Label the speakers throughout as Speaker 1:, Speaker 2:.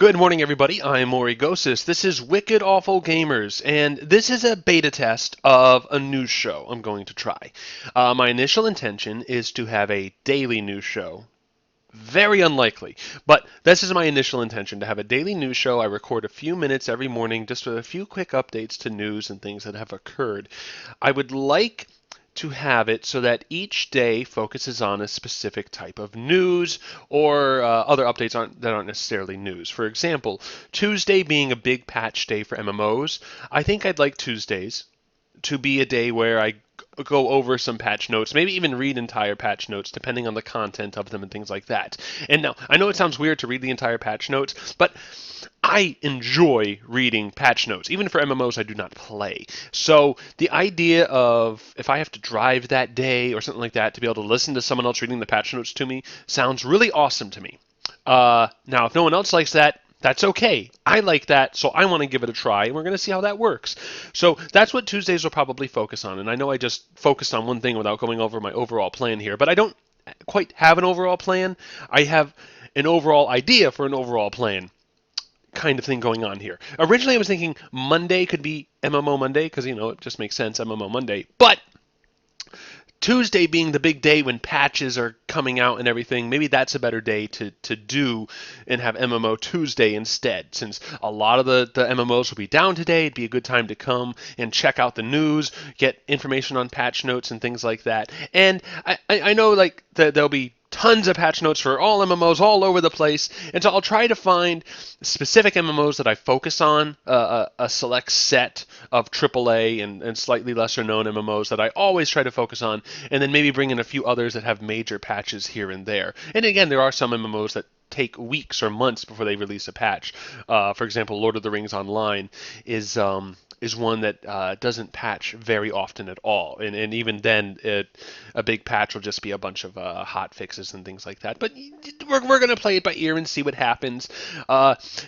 Speaker 1: Good morning, everybody. I'm Maury Gosis. This is Wicked Awful Gamers, and this is a beta test of a news show I'm going to try. My initial intention is to have a daily news show. Very unlikely, but this is my initial intention to have a daily news show. I record a few minutes every morning just with a few quick updates to news and things that have occurred. I would like to have it so that each day focuses on a specific type of news or other updates that aren't necessarily news. For example, Tuesday being a big patch day for MMOs, I think I'd like Tuesdays to be a day where I go over some patch notes, maybe even read entire patch notes, depending on the content of them and things like that. And now, I know it sounds weird to read the entire patch notes, but I enjoy reading patch notes, even for MMOs I do not play. So the idea of if I have to drive that day or something like that to be able to listen to someone else reading the patch notes to me sounds really awesome to me. Now, if no one else likes that, that's okay. I like that, so I want to give it a try, and we're going to see how that works. So that's what Tuesdays will probably focus on. And I know I just focused on one thing without going over my overall plan here, but I don't quite have an overall plan. I have an overall idea for an overall plan kind of thing going on here. Originally, I was thinking Monday could be MMO Monday, because, it just makes sense, MMO Monday. But Tuesday being the big day when patches are coming out and everything, maybe that's a better day to do and have MMO Tuesday instead. Since a lot of the MMOs will be down today, it'd be a good time to come and check out the news, get information on patch notes and things like that. And I know there'll be tons of patch notes for all MMOs all over the place, and so I'll try to find specific MMOs that I focus on, a select set of AAA and slightly lesser known MMOs that I always try to focus on, and then maybe bring in a few others that have major patches here and there. And again, there are some MMOs that take weeks or months before they release a patch. For example, Lord of the Rings Online is one that doesn't patch very often at all. And even then, a big patch will just be a bunch of hot fixes and things like that. But we're going to play it by ear and see what happens.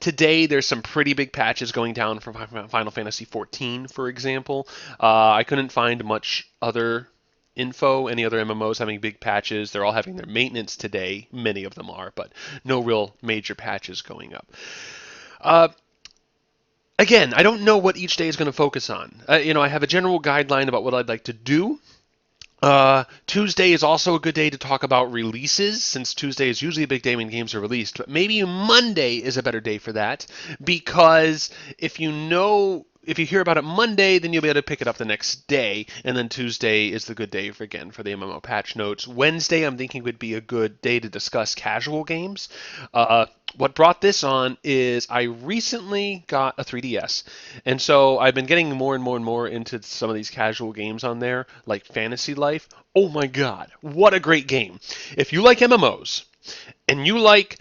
Speaker 1: Today, there's some pretty big patches going down for Final Fantasy XIV, for example. I couldn't find much other info, any other MMOs having big patches. They're all having their maintenance today. Many of them are, but no real major patches going up. Again, I don't know what each day is going to focus on. I have a general guideline about what I'd like to do. Tuesday is also a good day to talk about releases, since Tuesday is usually a big day when games are released. But maybe Monday is a better day for that, because if you hear about it Monday, then you'll be able to pick it up the next day, and then Tuesday is the good day for the MMO patch notes. Wednesday, I'm thinking, would be a good day to discuss casual games. What brought this on is I recently got a 3DS, and so I've been getting more and more and more into some of these casual games on there, like Fantasy Life. Oh my god, what a great game. If you like MMOs, and you like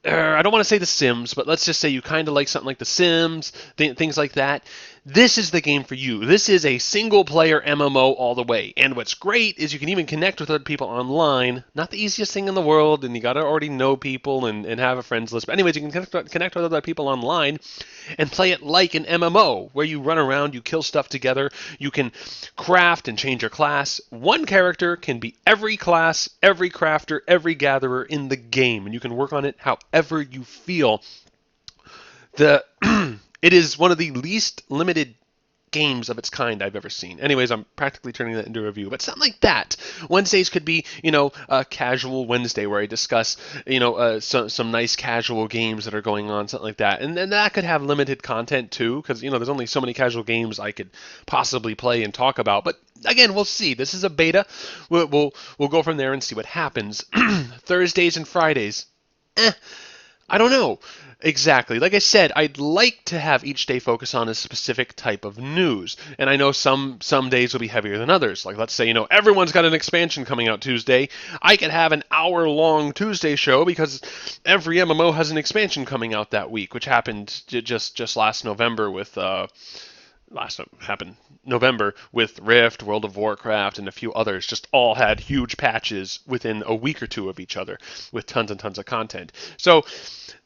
Speaker 1: I don't want to say The Sims, but let's just say you kind of like something like The Sims, things like that. This is the game for you. This is a single-player MMO all the way. And what's great is you can even connect with other people online. Not the easiest thing in the world, and you got to already know people and have a friends list. But anyways, you can connect with other people online and play it like an MMO, where you run around, you kill stuff together, you can craft and change your class. One character can be every class, every crafter, every gatherer in the game, and you can work on it however you feel. It is one of the least limited games of its kind I've ever seen. Anyways, I'm practically turning that into a review, but something like that. Wednesdays could be, a casual Wednesday where I discuss, some nice casual games that are going on, something like that. And then that could have limited content too, because, there's only so many casual games I could possibly play and talk about. But again, we'll see. This is a beta. We'll go from there and see what happens. Thursdays and Fridays. I don't know exactly. Like I said, I'd like to have each day focus on a specific type of news. And I know some days will be heavier than others. Like, let's say, everyone's got an expansion coming out Tuesday. I could have an hour-long Tuesday show because every MMO has an expansion coming out that week, which happened just last November with last happened November with Rift, World of Warcraft, and a few others, just all had huge patches within a week or two of each other with tons and tons of content. So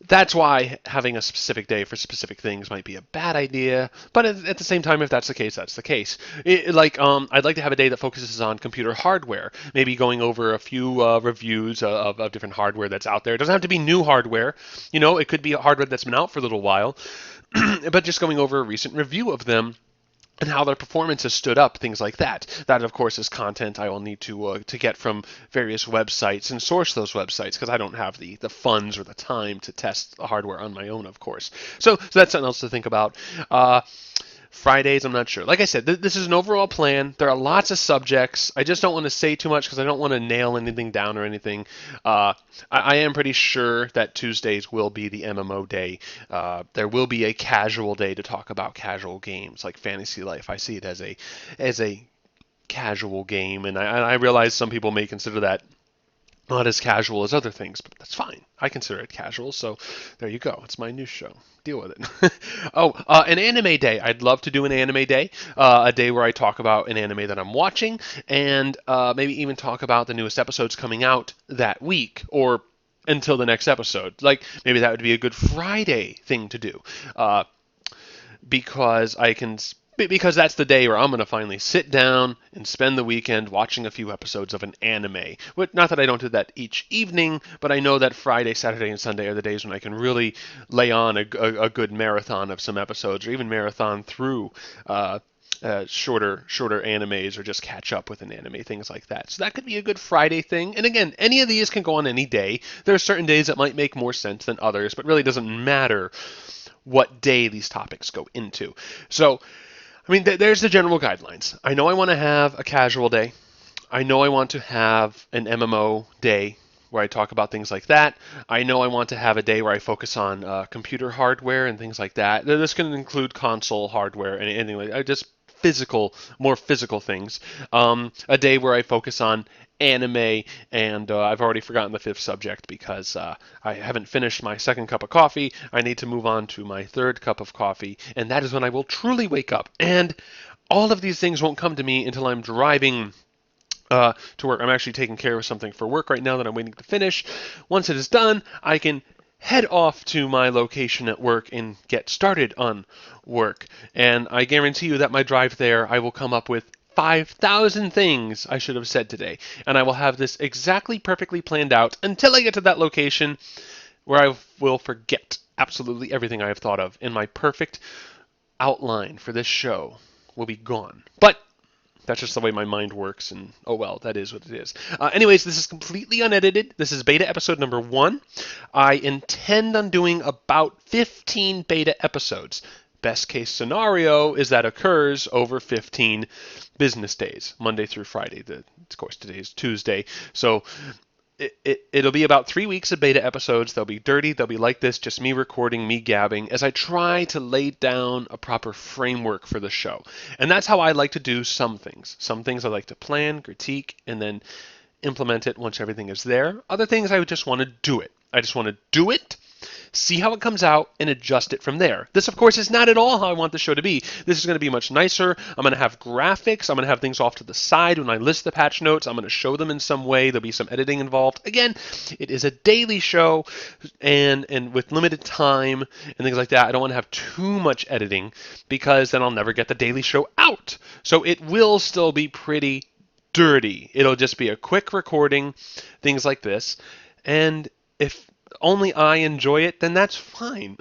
Speaker 1: that's why having a specific day for specific things might be a bad idea. But at the same time, if that's the case, that's the case. I'd like to have a day that focuses on computer hardware, maybe going over a few reviews of different hardware that's out there. It doesn't have to be new hardware. It could be hardware that's been out for a little while, but just going over a recent review of them and how their performance has stood up, things like that. That, of course, is content I will need to get from various websites and source those websites because I don't have the funds or the time to test the hardware on my own, of course. So that's something else to think about. Fridays, I'm not sure. Like I said, this is an overall plan. There are lots of subjects. I just don't want to say too much because I don't want to nail anything down or anything. I am pretty sure that Tuesdays will be the MMO day. There will be a casual day to talk about casual games like Fantasy Life. I see it as a casual game, and I realize some people may consider that not as casual as other things, but that's fine. I consider it casual, so there you go. It's my news show. Deal with it. An anime day. I'd love to do an anime day, a day where I talk about an anime that I'm watching, and maybe even talk about the newest episodes coming out that week, or until the next episode. Like, maybe that would be a Good Friday thing to do, because because that's the day where I'm going to finally sit down and spend the weekend watching a few episodes of an anime. Not that I don't do that each evening, but I know that Friday, Saturday, and Sunday are the days when I can really lay on a good marathon of some episodes, or even marathon through shorter animes, or just catch up with an anime, things like that. So that could be a Good Friday thing. And again, any of these can go on any day. There are certain days that might make more sense than others, but really doesn't matter what day these topics go into. So there's the general guidelines. I know I want to have a casual day. I know I want to have an MMO day where I talk about things like that. I know I want to have a day where I focus on computer hardware and things like that. This can include console hardware and anything like that, just more physical things. A day where I focus on anime, and I've already forgotten the fifth subject because I haven't finished my second cup of coffee. I need to move on to my third cup of coffee, and that is when I will truly wake up. And all of these things won't come to me until I'm driving to work. I'm actually taking care of something for work right now that I'm waiting to finish. Once it is done, I can head off to my location at work and get started on work. And I guarantee you that my drive there, I will come up with 5,000 things I should have said today. And I will have this exactly perfectly planned out until I get to that location where I will forget absolutely everything I have thought of. And my perfect outline for this show will be gone. But that's just the way my mind works, and oh well, that is what it is. Anyways, this is completely unedited. This is beta episode number 1. I intend on doing about 15 beta episodes. Best case scenario is that occurs over 15 business days, Monday through Friday. Of course, today is Tuesday, so it'll be about 3 weeks of beta episodes. They'll be dirty. They'll be like this, just me recording, me gabbing, as I try to lay down a proper framework for the show. And that's how I like to do some things. Some things I like to plan, critique, and then implement it once everything is there. Other things I would just want to do it. I just want to do it, see how it comes out, and adjust it from there. This, of course, is not at all how I want the show to be. This is going to be much nicer. I'm going to have graphics. I'm going to have things off to the side when I list the patch notes. I'm going to show them in some way. There'll be some editing involved. Again, it is a daily show, and with limited time and things like that. I don't want to have too much editing because then I'll never get the daily show out. So it will still be pretty dirty. It'll just be a quick recording, things like this. And if only I enjoy it, then that's fine.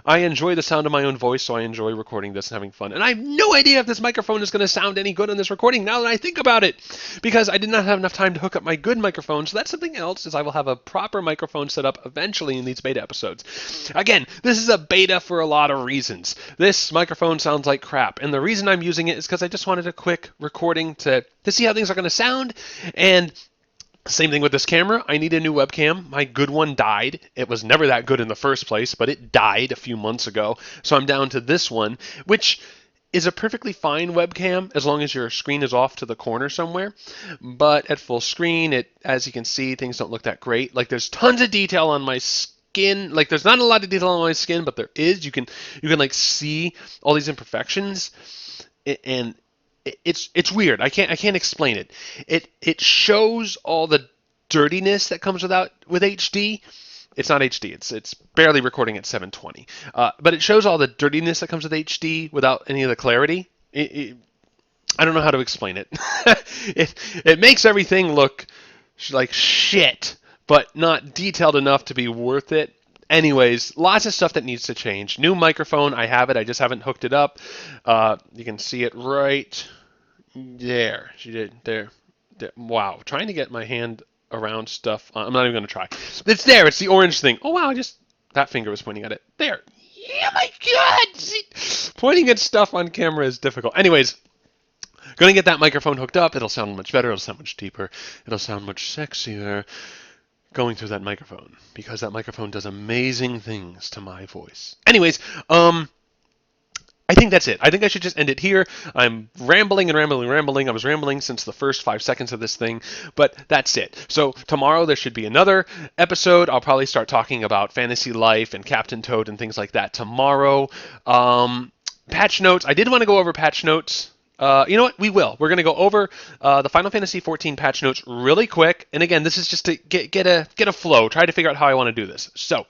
Speaker 1: I enjoy the sound of my own voice, so I enjoy recording this and having fun. And I have no idea if this microphone is going to sound any good on this recording now that I think about it, because I did not have enough time to hook up my good microphone. So that's something else, is I will have a proper microphone set up eventually in these beta episodes. Again, this is a beta for a lot of reasons. This microphone sounds like crap, and the reason I'm using it is because I just wanted a quick recording to see how things are going to sound. And same thing with this camera. I need a new webcam. My good one died. It was never that good in the first place, but it died a few months ago. So I'm down to this one, which is a perfectly fine webcam as long as your screen is off to the corner somewhere. But at full screen, as you can see, things don't look that great. Like, there's tons of detail on my skin. Like there's not a lot of detail on my skin, but there is. You can like see all these imperfections, and it's weird. I can't explain it. It shows all the dirtiness that comes with HD. It's not HD. It's barely recording at 720. But it shows all the dirtiness that comes with HD without any of the clarity. I don't know how to explain it. it makes everything look like shit, but not detailed enough to be worth it. Anyways, lots of stuff that needs to change. New microphone, I have it. I just haven't hooked it up. You can see it right there. She did there. Wow, trying to get my hand around stuff. I'm not even gonna try. It's there. It's the orange thing. Oh wow, that finger was pointing at it. There. Yeah, my God. See, pointing at stuff on camera is difficult. Anyways, gonna get that microphone hooked up. It'll sound much better. It'll sound much deeper. It'll sound much sexier going through that microphone because that microphone does amazing things to my voice. Anyways, I think that's it. I think I should just end it here. I'm rambling and rambling and rambling. I was rambling since the first 5 seconds of this thing, but that's it. So tomorrow there should be another episode. I'll probably start talking about Fantasy Life and Captain Toad and things like that tomorrow. Patch notes. I did want to go over patch notes. You know what? We will. We're going to go over the Final Fantasy XIV patch notes really quick. And again, this is just to get a flow. Try to figure out how I want to do this. So,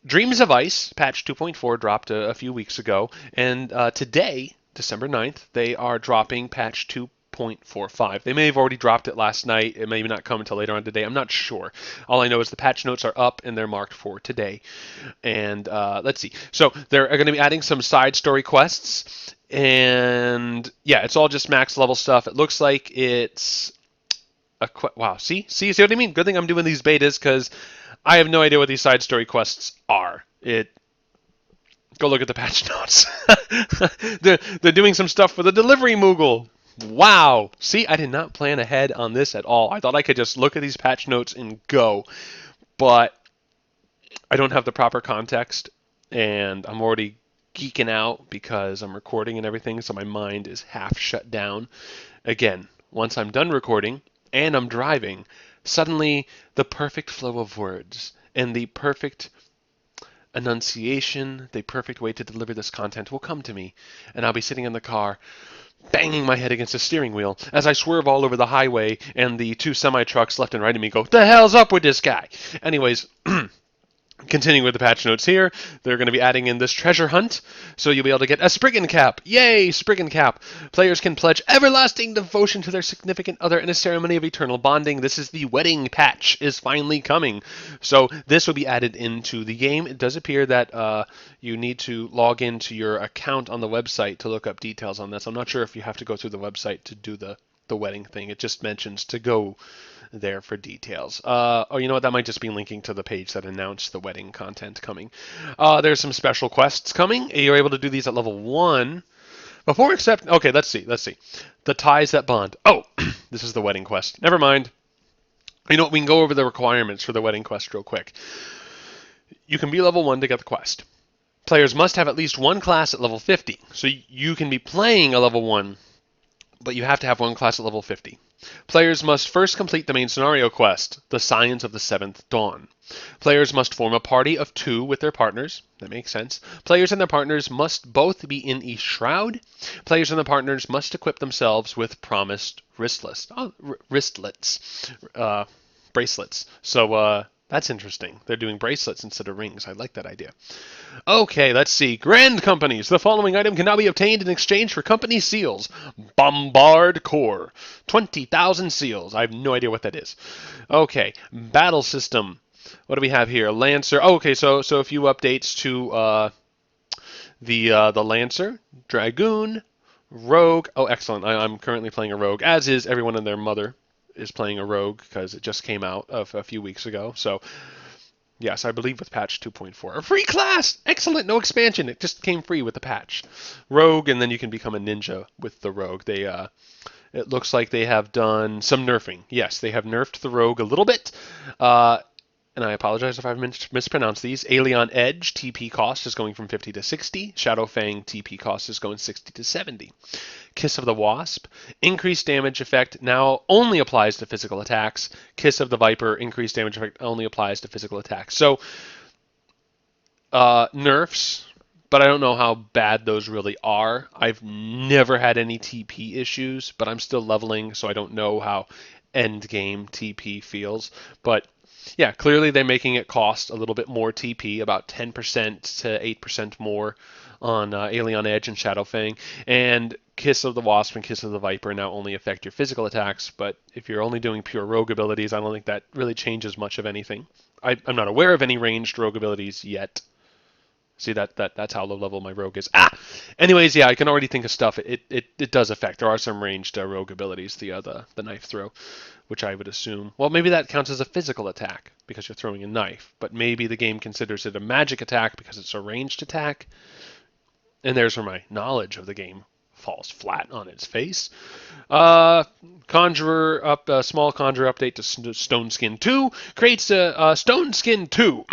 Speaker 1: Dreams of Ice, patch 2.4, dropped a few weeks ago. And today, December 9th, they are dropping patch 2.45. They may have already dropped it last night. It may not come until later on today. I'm not sure. All I know is the patch notes are up and they're marked for today. And let's see. So they're going to be adding some side story quests. And yeah, it's all just max level stuff. It looks like it's wow. See what I mean? Good thing I'm doing these betas because I have no idea what these side story quests are. Go look at the patch notes. they're doing some stuff for the delivery Moogle. Wow. See, I did not plan ahead on this at all. I thought I could just look at these patch notes and go, but I don't have the proper context, and I'm already geeking out because I'm recording and everything, so my mind is half shut down. Again, once I'm done recording and I'm driving, suddenly the perfect flow of words and the perfect enunciation, the perfect way to deliver this content will come to me, and I'll be sitting in the car banging my head against the steering wheel as I swerve all over the highway and the two semi-trucks left and right of me go, "The hell's up with this guy?" Anyways, continuing with the patch notes here, they're going to be adding in this treasure hunt, so you'll be able to get a Spriggan Cap. Yay, Spriggan Cap. Players can pledge everlasting devotion to their significant other in a ceremony of eternal bonding. This is the wedding patch is finally coming. So this will be added into the game. It does appear that you need to log into your account on the website to look up details on this. I'm not sure if you have to go through the website to do the wedding thing. It just mentions to go there for details. Oh, you know what? That might just be linking to the page that announced the wedding content coming. There's some special quests coming. You're able to do these at level 1. Before accept... Okay, let's see. The ties that bond. Oh, this is the wedding quest. Never mind. You know what? We can go over the requirements for the wedding quest real quick. You can be level 1 to get the quest. Players must have at least one class at level 50. So you can be playing a level 1, but you have to have one class at level 50. Players must first complete the main scenario quest, The Science of the Seventh Dawn. Players must form a party of 2 with their partners. That makes sense. Players and their partners must both be in a shroud. Players and their partners must equip themselves with promised wristlets. Bracelets. So that's interesting. They're doing bracelets instead of rings. I like that idea. Okay, let's see. Grand companies. The following item can now be obtained in exchange for company seals. Bombard Core. 20,000 seals. I have no idea what that is. Okay, battle system. What do we have here? Lancer. Oh, okay, so a few updates to the Lancer, Dragoon, Rogue. Oh, excellent. I'm currently playing a Rogue, as is everyone and their mother is playing a Rogue because it just came out a few weeks ago. So, yes, I believe with patch 2.4. A free class! Excellent! No expansion. It just came free with the patch. Rogue, and then you can become a ninja with the Rogue. It looks like they have done some nerfing. Yes, they have nerfed the Rogue a little bit. and I apologize if I've mispronounced these. Aeon Edge TP cost is going from 50 to 60. Shadowfang TP cost is going 60 to 70. Kiss of the Wasp, increased damage effect now only applies to physical attacks. Kiss of the Viper, increased damage effect only applies to physical attacks. So nerfs, but I don't know how bad those really are. I've never had any TP issues, but I'm still leveling, so I don't know how end game TP feels. But yeah, clearly they're making it cost a little bit more TP, about 10% to 8% more on Aeon Edge and Shadowfang. And Kiss of the Wasp and Kiss of the Viper now only affect your physical attacks, but if you're only doing pure rogue abilities, I don't think that really changes much of anything. I'm not aware of any ranged rogue abilities yet. See, that's how low level my rogue is. Anyways, yeah, I can already think of stuff. It does affect. There are some ranged rogue abilities, the knife throw, which I would assume. Well, maybe that counts as a physical attack because you're throwing a knife, but maybe the game considers it a magic attack because it's a ranged attack. And there's where my knowledge of the game falls flat on its face. Conjurer up a small conjurer update to Stone Skin 2 creates a Stone Skin 2.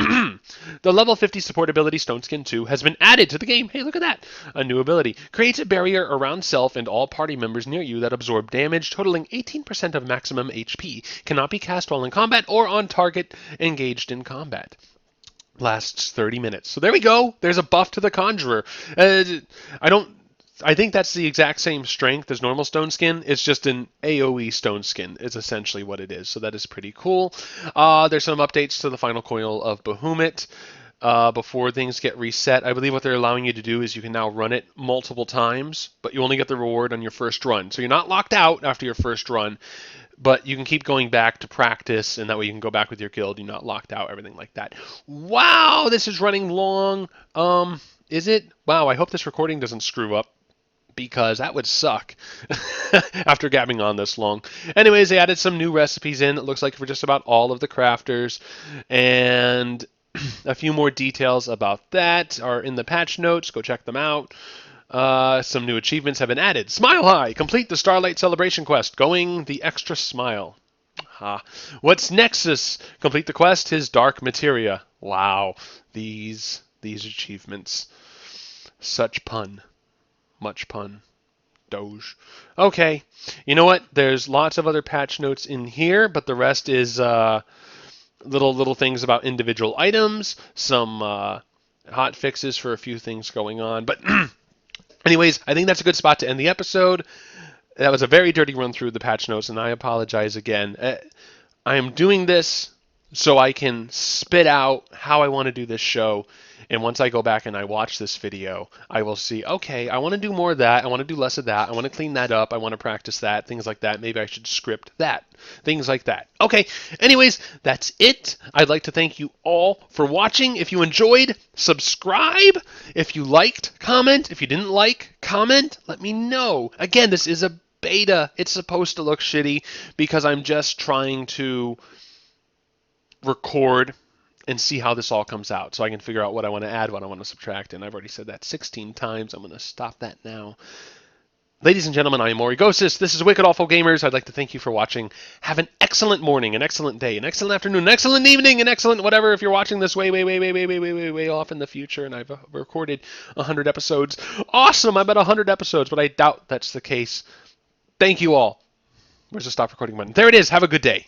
Speaker 1: The level 50 support ability Stone Skin 2 has been added to the game. Hey, look at that! A new ability creates a barrier around self and all party members near you that absorb damage totaling 18% of maximum HP. Cannot be cast while in combat or on target engaged in combat. Lasts 30 minutes. So there we go. There's a buff to the Conjurer. I think that's the exact same strength as normal Stone Skin. It's just an AoE Stone Skin is essentially what it is. So that is pretty cool. There's some updates to the final coil of Bahamut. Before things get reset, I believe what they're allowing you to do is you can now run it multiple times, but you only get the reward on your first run. So you're not locked out after your first run, but you can keep going back to practice, and that way you can go back with your guild. You're not locked out, everything like that. Wow, this is running long. Is it? Wow, I hope this recording doesn't screw up, because that would suck after gabbing on this long. Anyways, they added some new recipes in, it looks like, for just about all of the crafters, and a few more details about that are in the patch notes. Go check them out. Some new achievements have been added. Smile High! Complete the Starlight Celebration quest. Going the extra smile. What's Nexus? Complete the quest. His Dark Materia. Wow. These achievements. Such pun. Much pun. Doge. Okay. You know what? There's lots of other patch notes in here, but the rest is little things about individual items, some hot fixes for a few things going on. But anyways, I think that's a good spot to end the episode. That was a very dirty run through the patch notes, and I apologize again. I am doing this so I can spit out how I want to do this show. And once I go back and I watch this video, I will see, okay, I want to do more of that. I want to do less of that. I want to clean that up. I want to practice that, things like that. Maybe I should script that, things like that. Okay, anyways, that's it. I'd like to thank you all for watching. If you enjoyed, subscribe. If you liked, comment. If you didn't like, comment. Let me know. Again, this is a beta. It's supposed to look shitty because I'm just trying to record and see how this all comes out so I can figure out what I want to add, what I want to subtract, and I've already said that 16 times. I'm going to stop that now. Ladies and gentlemen, I am Origosis. This is Wicked Awful Gamers. I'd like to thank you for watching. Have an excellent morning, an excellent day, an excellent afternoon, an excellent evening, an excellent whatever if you're watching this way off in the future, and I've recorded 100 episodes. Awesome! I'm at 100 episodes, but I doubt that's the case. Thank you all. Where's the stop recording button? There it is. Have a good day.